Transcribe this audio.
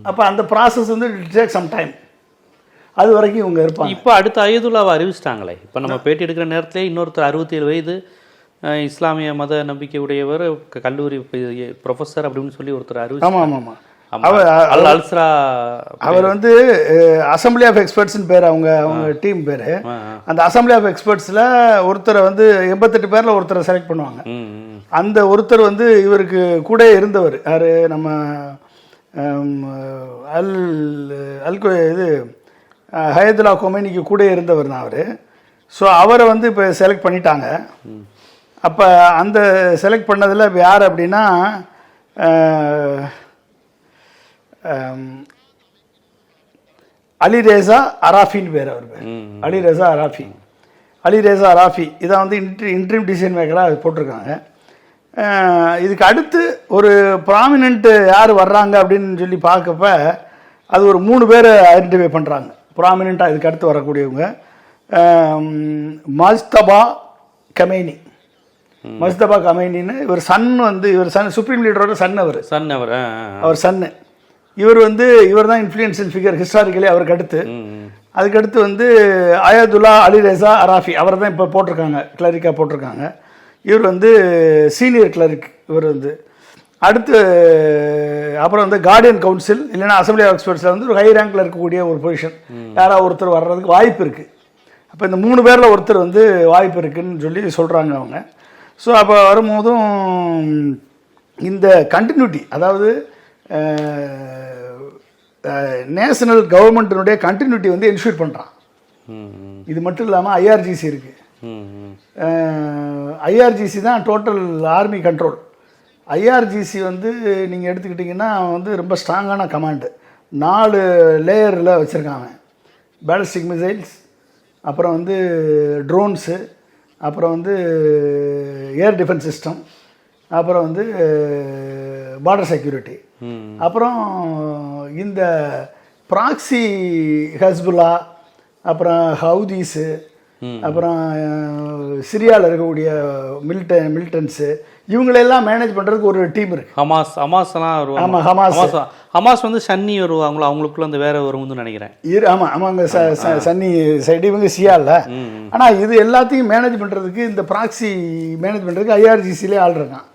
அப்போ அந்த ப்ராசஸ் வந்து இட் டேக் சம் டைம். அது வரைக்கும் இவங்க இருப்பாங்க. இப்போ அடுத்த அயதுல்லாவை அறிவிச்சிட்டாங்களே. இப்போ நம்ம பேட்டி எடுக்கிற நேரத்திலே இன்னொருத்தர் 67 வயது இஸ்லாமிய மத நம்பிக்கை உடையவர், கல்லூரி ப்ரொஃபஸர் அப்படின்னு சொல்லி ஒருத்தர் அறிவிச்சு. ஆமாம் ஆமாம் ஆமாம். அவர் வந்து அசம்பிளி ஆஃப் எக்ஸ்பர்ட்ஸ்னு பேர், அவங்க டீம் பேர். அந்த அசம்பிளி ஆஃப் எக்ஸ்பர்ட்ஸில் ஒருத்தரை வந்து 88 பேரில் ஒருத்தரை செலக்ட் பண்ணுவாங்க. அந்த ஒருத்தர் வந்து இவருக்கு கூட இருந்தவர் யார், நம்ம இது ஹயதுல்லா கொமைனிக்கு கூட இருந்தவர் தான் அவர். ஸோ அவரை வந்து இப்போ செலக்ட் பண்ணிட்டாங்க. அப்போ அந்த செலக்ட் பண்ணதில் இப்போ யார் அப்படின்னா அலிரேசா அராஃபின்னு பேர். அவர் பேர் அலிரேசா அராஃபி. அலிரேசா அராஃபி இதை வந்து இன்ட்ரீம் டிசிஷன் மேக்கராக போட்டிருக்காங்க. இதுக்கு அடுத்து ஒரு ப்ராமினென்ட் யார் வர்றாங்க அப்படின்னு சொல்லி பார்க்கப்ப அது ஒரு 3 பேரை ஐடென்டிஃபை பண்ணுறாங்க ப்ராமினெண்ட்டாக இதுக்கு அடுத்து வரக்கூடியவங்க. மஜ்தபா கமைனி. மஜ்தபா கமைனின்னு இவர் சன், வந்து இவர் சன், சுப்ரீம் லீடரோட சன். அவர் சன்னு. இவர் வந்து இவர் தான் இன்ஃப்ளூயன்ஷியல் ஃபிகர் ஹிஸ்டாரிக்கலி அவருக்கு அடுத்து. அதுக்கடுத்து வந்து அயதுல்லா அலிரேசா அராஃபி அவரை தான் இப்போ போட்டிருக்காங்க, கிளரிக்காக போட்டிருக்காங்க. இவர் வந்து சீனியர் கிளரிக். இவர் வந்து அடுத்து அப்புறம் வந்து கார்டியன் கவுன்சில் இல்லைன்னா அசம்பிளி ஆஃப் எக்ஸ்பர்ட்ஸில் வந்து ஒரு ஹை ரேங்கில் இருக்கக்கூடிய ஒரு பொசிஷன் யாராவது ஒருத்தர் வர்றதுக்கு வாய்ப்பு இருக்குது. அப்போ இந்த 3 பேரில் ஒருத்தர் வந்து வாய்ப்பு இருக்குதுன்னு சொல்லி சொல்கிறாங்க அவங்க. ஸோ அப்போ வரும்போதும் இந்த கண்டினியூட்டி, அதாவது நேஷனல் கவர்மெண்ட்டினுடைய கண்டினியூட்டி வந்து என்ஷூர் பண்ணுறான். இது மட்டும் இல்லாமல் ஐஆர்ஜிசி இருக்குது. ஐஆர்ஜிசி தான் டோட்டல் ஆர்மி கண்ட்ரோல். ஐஆர்ஜிசி வந்து நீங்கள் எடுத்துக்கிட்டிங்கன்னா வந்து ரொம்ப ஸ்ட்ராங்கான கமாண்டு. 4 லேயரில் வச்சுருக்காங்க. பேலிஸ்டிக் மிசைல்ஸ், அப்புறம் வந்து ட்ரோன்ஸு, அப்புறம் வந்து ஏர் டிஃபென்ஸ் சிஸ்டம், அப்புறம் வந்து பார்டர் செக்யூரிட்டி, அப்புறம் இந்த ப்ராக்சி ஹஸ்புல்லா, அப்புறம் ஹவுதீஸு, அப்புறம் சிரியாவில் இருக்கக்கூடிய மிலிட்டன்ஸு, இவங்களெல்லாம் மேனேஜ் பண்ணுறதுக்கு ஒரு டீம் இருக்குது. ஹமாஸ்லாம் வருவாங்க. ஆமாம், ஹமாஸ் வந்து சன்னி வருவாங்களோ, அவங்களுக்குள்ள அந்த வேற வரும்னு நினைக்கிறேன். ஆமாம் ஆமாங்க, சன்னி சைடு, இவங்க சியாவில். ஆனால் இது எல்லாத்தையும் மேனேஜ் பண்ணுறதுக்கு, இந்த ப்ராக்சி மேனேஜ் பண்ணுறதுக்கு ஐஆர்ஜிசிலே ஆள் இருக்கான்.